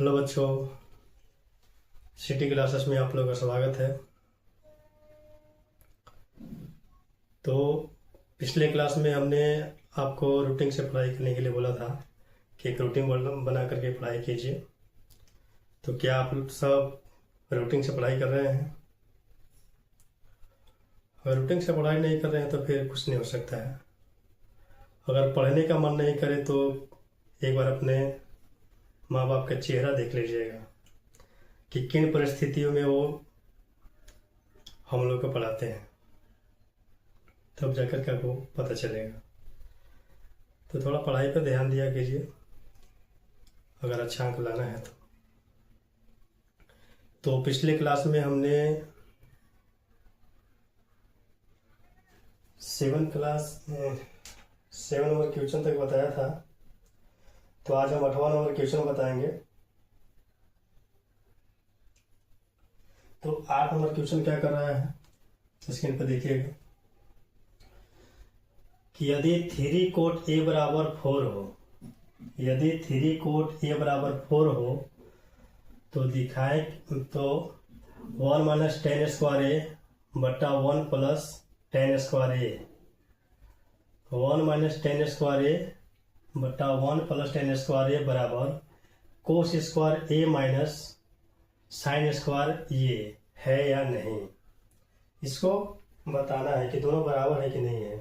Hello बच्चों, city classes में आप लोगों का स्वागत है। तो पिछले क्लास में हमने आपको रूटीन से पढ़ाई करने के लिए बोला था कि एक रूटीन बना करके पढ़ाई कीजिए। तो क्या आप लोग सब रूटीन से पढ़ाई कर रहे हैं? अगर रूटीन से पढ़ाई नहीं कर रहे हैं तो फिर कुछ नहीं हो सकता है। अगर पढ़ने का मन नहीं करे तो एक बार अपने माँ बाप का चेहरा देख लीजिएगा कि किन परिस्थितियों में वो हम लोग को पढ़ाते हैं, तब जाकर के आपको पता चलेगा। तो थोड़ा पढ़ाई पर ध्यान दिया कीजिए अगर अच्छा अंक लाना है तो पिछले क्लास में हमने 7 नंबर क्वेश्चन तक बताया था। तो आज हम 8वां नंबर क्वेश्चन बताएंगे। तो 8 नंबर क्वेश्चन क्या कर रहा है, स्क्रीन पर देखिएगा कि यदि 3 कोट ए बराबर 4 हो, यदि 3 कोट ए बराबर 4 हो तो दिखाए तो 1 माइनस 10 स्क्वायर ए बट्टा 1 प्लस 10 स्क्वायर ए, 1 माइनस 10 स्क्वायर ए बट्टा 1 प्लस 10 स्क्वायर ए बराबर कोस स्क्वायर ए माइनस साइन स्क्वायर ये है या नहीं। इसको बताना है कि दोनों बराबर है कि नहीं है।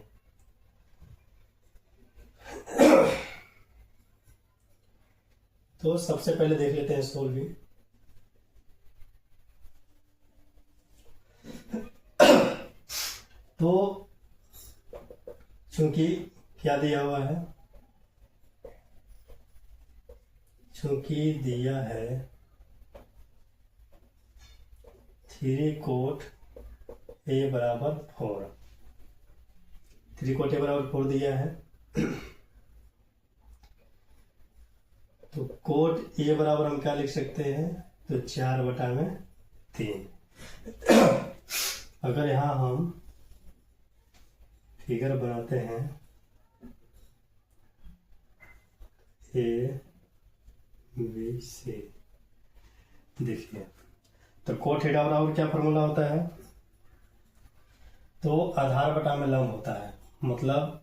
तो सबसे पहले देख लेते हैं सोल्विंग। तो चूंकि क्या दिया हुआ है, चूंकि दिया है 3 कोट ए बराबर 4, 3 कोट ए बराबर 4 दिया है। तो कोट ए बराबर हम क्या लिख सकते हैं, तो 4/3। अगर यहां हम फिगर बनाते हैं ए बी सी, देखिए तो कोट थीटा बराबर क्या फॉर्मूला होता है, तो आधार बटा में लंब होता है। मतलब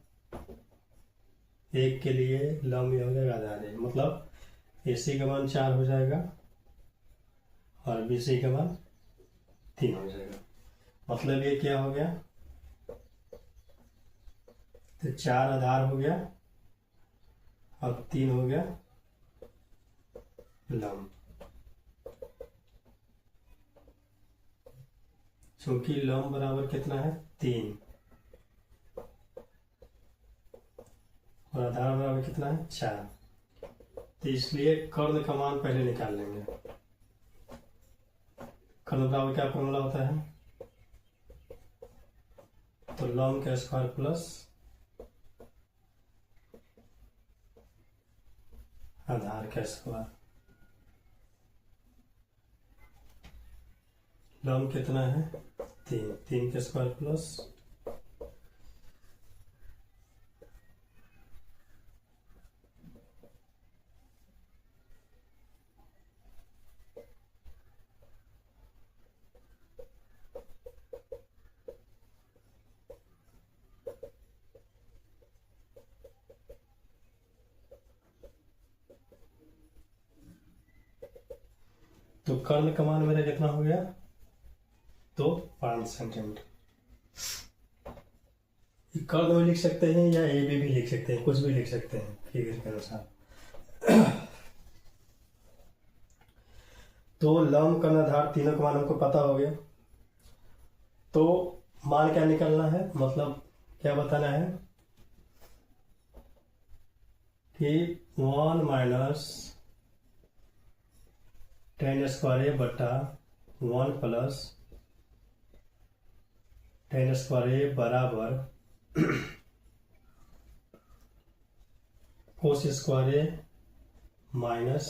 एक के लिए लंब ये हो जाएगा आधार है, मतलब AC का मान 4 हो जाएगा और BC का मान 3 हो जाएगा। मतलब ये क्या हो गया, तो 4 आधार हो गया और 3 हो गया लंब। क्योंकि लंब बराबर कितना है 3 और आधार बराबर कितना है 4, तो इसलिए कर्ण का मान पहले निकाल लेंगे। कर्ण बराबर क्या फॉर्मूला होता है, तो लंब का स्क्वायर प्लस आधार का स्क्वायर। लंब कितना है 3, 3 का स्क्वायर प्लस तो कर्ण का मान मेरा कितना हो गया, तो 5 सेंटीमीटर। कर्ण में लिख सकते हैं या AB भी लिख सकते हैं, कुछ भी लिख सकते हैं फिगर के अनुसार। तो लंब कर्ण आधार तीनों का मान हमको पता हो गया। तो मान क्या निकालना है, मतलब क्या बताना है कि 1 माइनस 10 स्क्वायर ए बट्टा 1 प्लस 10 स्क्वायर ए बराबर कोस स्क्वायर ए माइनस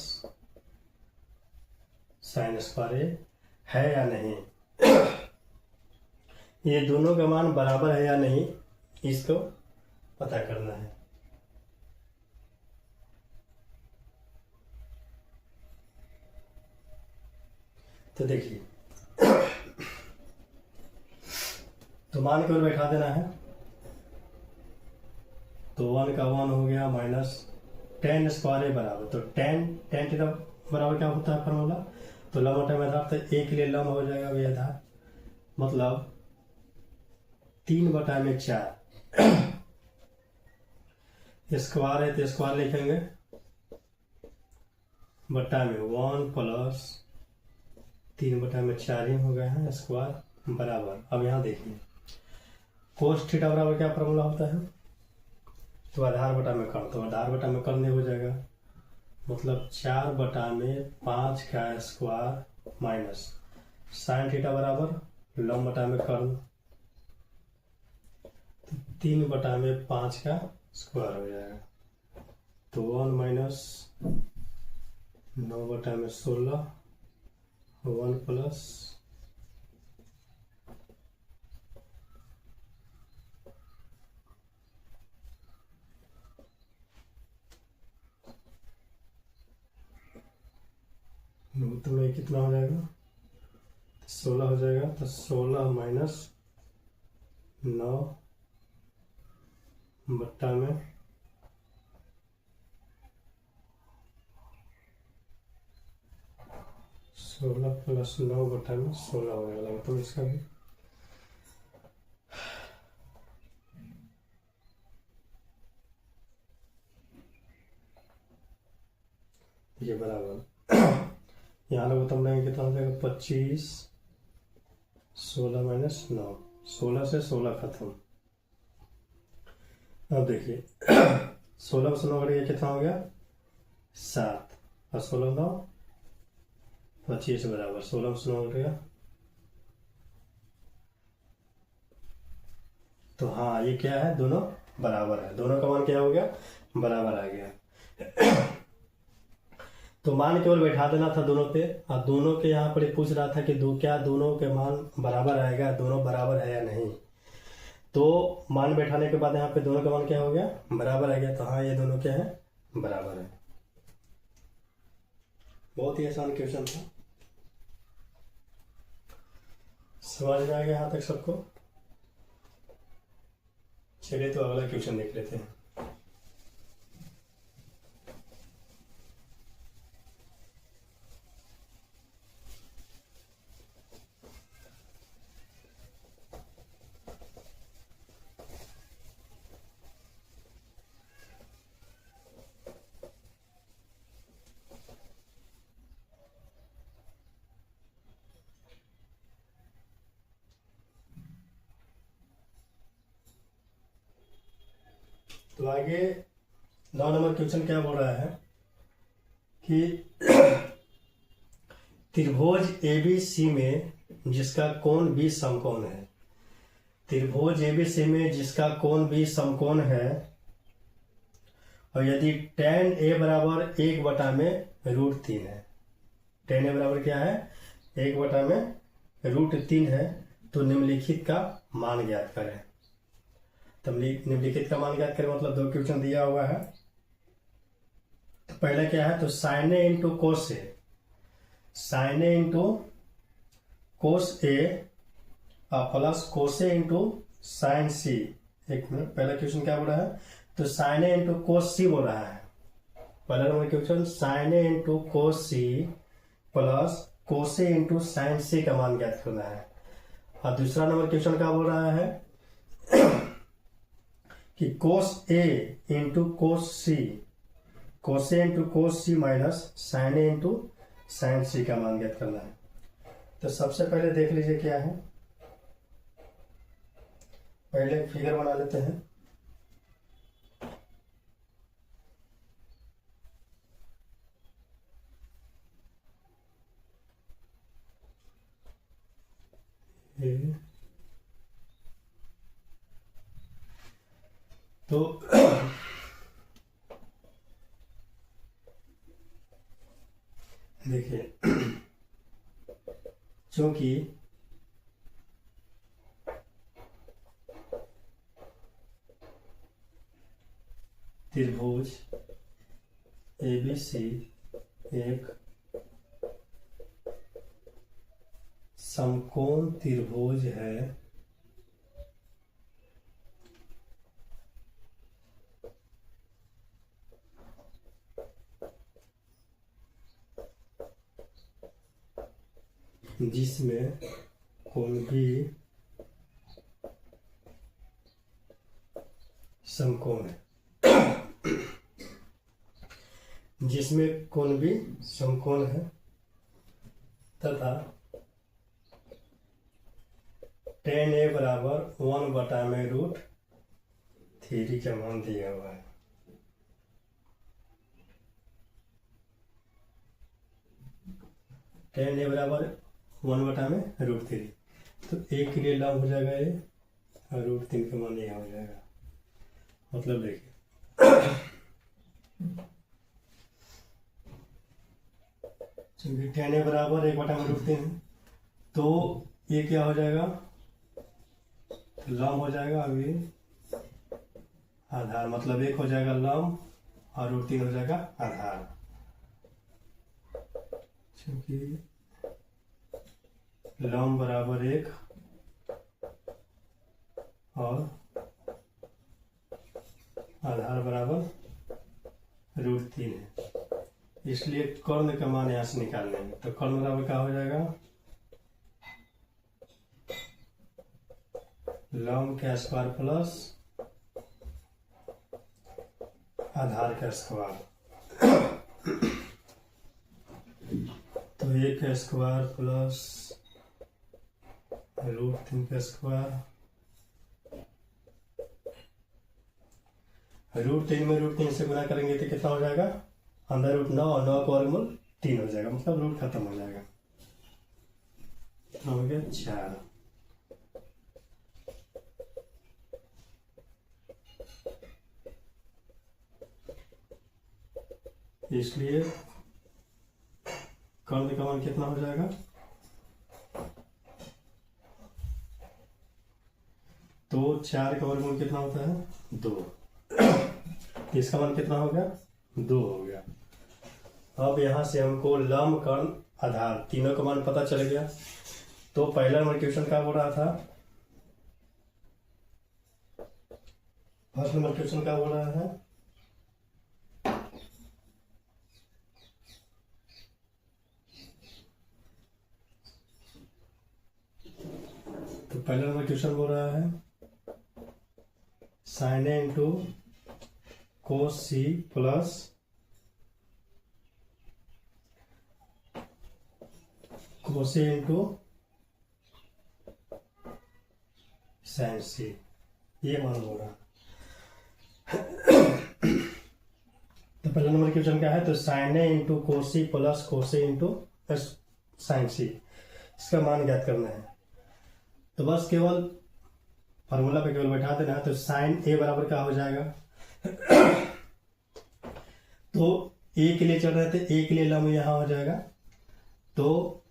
साइन स्क्वायर ए है या नहीं। ये दोनों का मान बराबर है या नहीं, इसको पता करना है। तो देखिए, तो मान केवल बैठा देना है। तो 1 का 1 हो गया माइनस टेन स्क्वायर बराबर, तो टेन थीटा बराबर क्या होता है फॉर्मूला, तो लंब बटा में आधार, तो ए के लिए लंब हो जाएगा वही आधार, मतलब 3/4 स्क्वायर है तो स्क्वायर लिखेंगे, बटा में 1 प्लस 3/4 ही हो गया है स्क्वायर बराबर। अब यहाँ देखिए कोस थीटा बराबर क्या फॉर्मूला होता है, तो आधार बटा में कर्ण, तो आधार बटा में कर्ण हो जाएगा, मतलब 4/5 का स्क्वायर माइनस साइन थीटा बराबर लंब बटा में कर्ण, तो 3/5 का स्क्वायर हो जाएगा, तो 1 माइनस 9/16 1 प्लस 9 तो में कितना हो जाएगा, 16 हो जाएगा, तो 16 माइनस 9 बट्टा में 16 प्लस 9 बट्टा में 16 हो जाएगा, तो इसका भी ये बराबर यहाँ लोग तुम लेंगे कितना हो जाएगा, 25 16 माइनस 9, 16 से 16 खत्म। अब देखिए 16 से 9 करिए कितना हो गया 7, और 16 9 25 बराबर 16 से 9 करिएगा, तो हाँ ये क्या है, दोनों बराबर है, दोनों का मान क्या हो गया, बराबर आ गया। तो मान केवल बैठा देना था दोनों पे, और दोनों के यहाँ पर पूछ रहा था कि क्या दोनों के मान बराबर आएगा, दोनों बराबर है या नहीं। तो मान बैठाने के बाद यहाँ पे दोनों का मान क्या हो गया, बराबर आ गया, तो हाँ ये दोनों क्या है, बराबर है। बहुत ही आसान क्वेश्चन था, समझ में आ गया यहाँ तक सबको। चलिए तो अगला क्वेश्चन देख लेते हैं। तो आगे 9 नंबर क्वेश्चन क्या बोल रहा है कि त्रिभुज एबीसी में जिसका कोण बी समकोण है, त्रिभुज एबीसी में जिसका कोण बी समकोण है, और यदि tan a बराबर 1/√3 है, tan a बराबर क्या है 1/√3 है, तो निम्नलिखित का मान ज्ञात करें। तो निम्नलिखित का मान ज्ञात करें मतलब दो क्वेश्चन दिया हुआ है। तो पहले क्या है, तो sign A into cos A, sign A into cos A plus cos A into sine सी। एक मिनट, पहला क्वेश्चन क्या बोल रहा है, तो साइन ए इंटू कोस सी बोल रहा है। पहला number question sine A into cos C plus cos A into sine C का मान ज्ञात करना है। और दूसरा नंबर क्वेश्चन क्या बोल रहा है कि कोस A into cos C, cos A into cos C minus sign A into sine C का मान ज्ञात करना है। तो सबसे पहले देख लीजिए क्या है, पहले फिगर बना लेते हैं। तो देखिए चूंकि त्रिभुज एबीसी एक समकोण त्रिभुज है जिसमें कोण भी समकोण है, जिसमें कोण भी समकोण है तथा tan A बराबर 1/√3 का मान दिया हुआ है। tan A बराबर 1/√3, तो A के लिए लंब हो जाएगा ये और √3 का मान यह हो जाएगा। मतलब देखिए चलिए tan A बराबर 1/√3 है, तो ये क्या हो जाएगा, लंब हो जाएगा। अभी आधार मतलब 1 हो जाएगा लंब और √3 हो जाएगा आधार, क्योंकि लंब बराबर 1 और आधार बराबर √3 है, इसलिए कर्ण का मान यहाँ से निकाल लेंगे। तो कर्ण बराबर क्या हो जाएगा, लंब का स्क्वायर प्लस आधार का स्क्वायर, तो 1 का स्क्वायर प्लस √3 का स्क्वायर, √3 में √3 से गुना करेंगे तो कितना हो जाएगा, अंदर √9 और 9 का वर्गमूल 3 हो जाएगा, मतलब रूट खत्म हो जाएगा। हो गया 4। इसलिए कर्ण का मान कितना हो जाएगा, तो 4 का वर्गमूल कितना होता है 2, इसका मान कितना हो गया 2 हो गया। अब यहां से हमको लंब कर्ण आधार तीनों का मान पता चल गया। तो पहला नंबर क्वेश्चन क्या बोल रहा था, फर्स्ट नंबर क्वेश्चन क्या बोल रहा है, तो पहला नंबर क्वेश्चन बोल रहा है sin A into cos C plus cos A into sin C, ये मान बोल रहा। तो पहला नंबर क्वेश्चन क्या है, तो sin A into cos C plus cos A into sin C, इसका मान ज्ञात करना है। तो बस केवल फार्मूला पे केवल बैठा देना है। तो साइन A बराबर क्या हो जाएगा, तो A के लिए चल रहे थे, A के लिए लंब यहाँ हो जाएगा, तो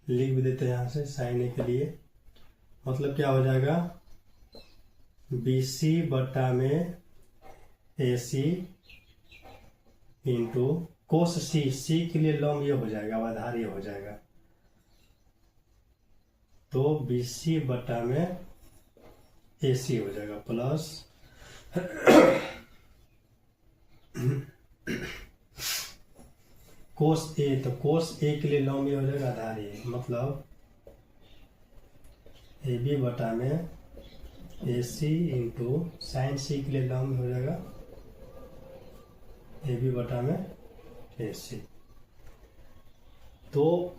लिख भी देते हैं यहाँ से साइन A के लिए, मतलब क्या हो जाएगा BC बटा में AC इंटू कोस C के लिए लंब ये हो जाएगा, आधार ये हो जाएगा, तो BC बटा में AC हो जाएगा प्लस कोस A, तो कोस A के लिए लंब ये हो जाएगा आधार ये, मतलब AB बटा में AC इंटू साइन C के लिए लंब हो जाएगा AB बटा में AC। तो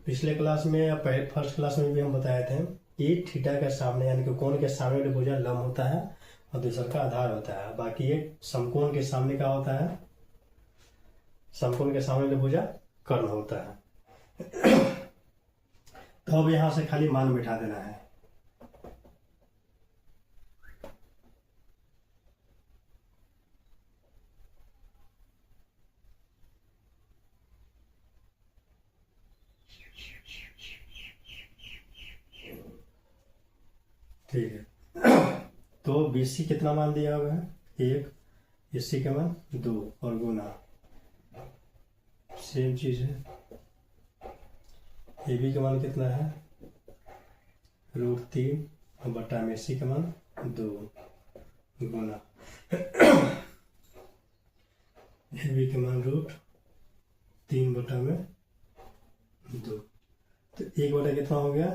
पिछले क्लास में या फर्स्ट क्लास में भी हम बताए थे कि थीटा के सामने यानी कि कोण के सामने त्रिभुजा लंब होता है और दूसरा का आधार होता है, बाकी ये समकोण के सामने का होता है, समकोण के सामने त्रिभुजा कर्ण होता है। तो अब यहां से खाली मान बिठा देना है। ठीक है, तो BC कितना मान दिया हुआ है 1, AC का मान 2 और गुना सेम चीज है ए बी का मान कितना है √3 और बटा में सी का मान 2 गुना ए बी का मान √3 बटा में 2, तो 1 बटा कितना हो गया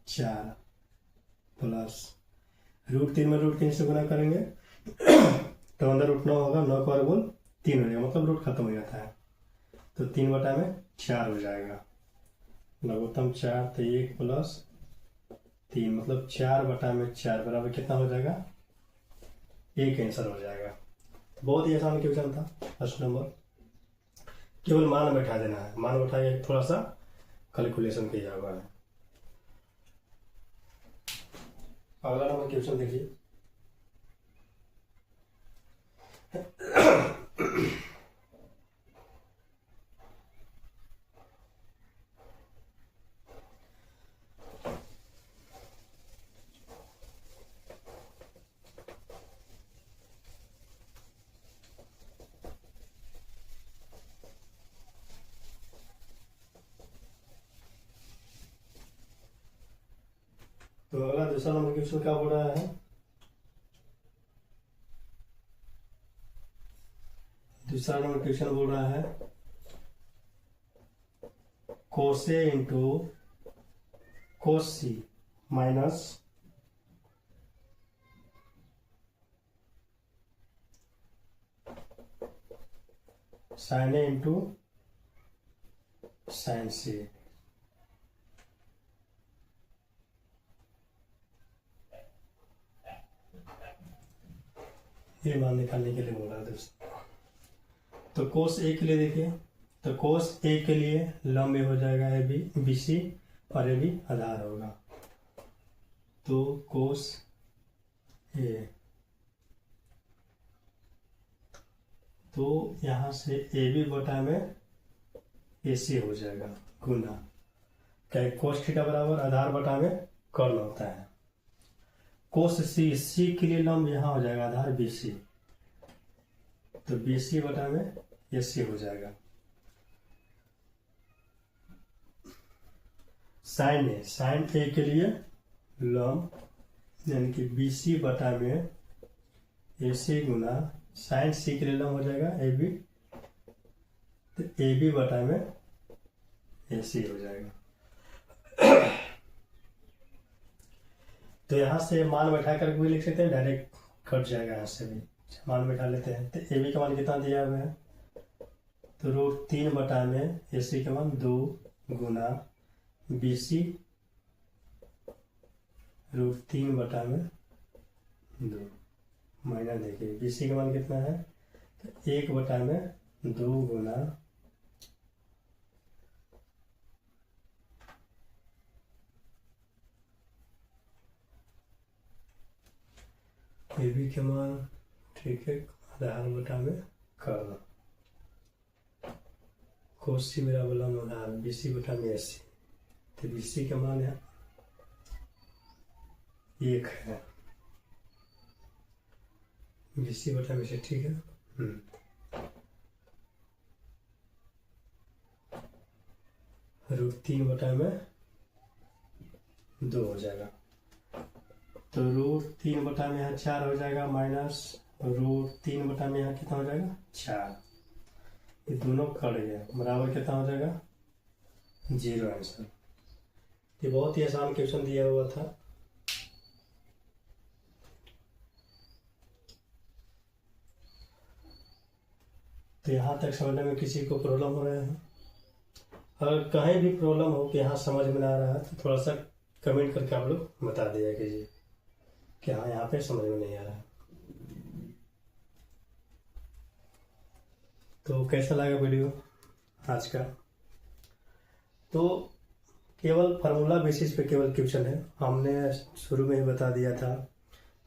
4 प्लस √3 में √3 से गुना करेंगे तो अंदर √9 होगा, 9 का वर्गमूल 3 हो जाएगा, मतलब रूट खत्म हो जाता है, तो 3 बटा में 4 हो जाएगा, लघुत्तम 4, तो 1 प्लस 3 मतलब 4 बटा में 4 बराबर कितना हो जाएगा 1 आंसर हो जाएगा। बहुत ही आसान क्वेश्चन था फर्स्ट नंबर, केवल मान बैठा देना है, मान बैठा के थोड़ा सा कैलकुलेशन किया हुआ है। अगला नंबर क्वेश्चन देखिए। तो अगला दूसरा नंबर क्वेश्चन क्या हो रहा है, दूसरा नंबर क्वेश्चन बोल रहा है कोस A into cos C minus sign A into sine सी। ये मान निकालने के लिए बोल रहा है दोस्तों। तो कोस ए के लिए देखिए, तो कोस ए के लिए लंब हो जाएगा ए बी बी सी और ए बी आधार होगा, तो कोस ए, तो यहां से ए बी बटा में ए सी हो जाएगा गुना, क्या कोस थीटा बराबर आधार बटा में कर्ण होता है, कोस सी, सी के लिए लंब यहाँ हो जाएगा आधार बी सी, तो बी सी बटा में ए सी हो जाएगा। साइन ए, साइन ए के लिए लंब यानी कि बी सी बटा में ए सी गुना साइन सी के लिए लंब हो जाएगा ए बी, तो ए बी बटा में ए सी हो जाएगा। तो यहाँ से मान बैठा कर भी लिख सकते हैं, डायरेक्ट कट जाएगा, यहाँ से भी मान बैठा लेते हैं। तो ए बी का मान कितना दिया हुआ है, तो √3 बटा में ए सी का मान 2 गुना बी सी √3 बटा में 2 माइनस, देखिए बी सी का मान कितना है, तो 1 बटा में 2 गुना ए बी के मान, ठीक है, आधार बटा में कर्ण, कोस सी मेरा बोला आधार बी सी बटा में ए सी, तो बी सी का मान है 1 है, बी सी बटा में से, ठीक है। √3 बटा में 2 हो जाएगा, तो √3 बटा में यहाँ 4 हो जाएगा, माइनस √3 बटा में यहाँ कितना हो जाएगा 4, ये दोनों कट गया, बराबर कितना हो जाएगा 0 आंसर। ये बहुत ही आसान क्वेश्चन दिया हुआ था। तो यहाँ तक समझने में किसी को प्रॉब्लम हो रहा है, अगर कहीं भी प्रॉब्लम हो कि यहाँ समझ में ना आ रहा है तो थोड़ा सा कमेंट करके आप लोग बता दिया कीजिए कि हाँ यहाँ पे समझ में नहीं आ रहा है। तो कैसा लगा वीडियो आज का, तो केवल फार्मूला बेसिस पे केवल क्वेश्चन है, हमने शुरू में ही बता दिया था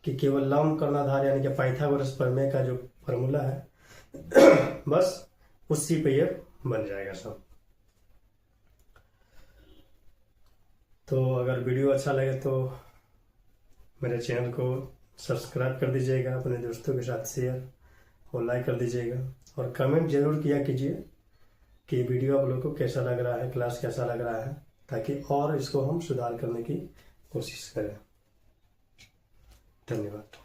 कि केवल लंब कर्णाधार यानी कि पाइथागोरस प्रमेय का जो फार्मूला है बस उसी पे ये बन जाएगा सब। तो अगर वीडियो अच्छा लगे तो मेरे चैनल को सब्सक्राइब कर दीजिएगा, अपने दोस्तों के साथ शेयर और लाइक कर दीजिएगा, और कमेंट जरूर किया कीजिए कि वीडियो आप लोग को कैसा लग रहा है, क्लास कैसा लग रहा है, ताकि और इसको हम सुधार करने की कोशिश करें। धन्यवाद।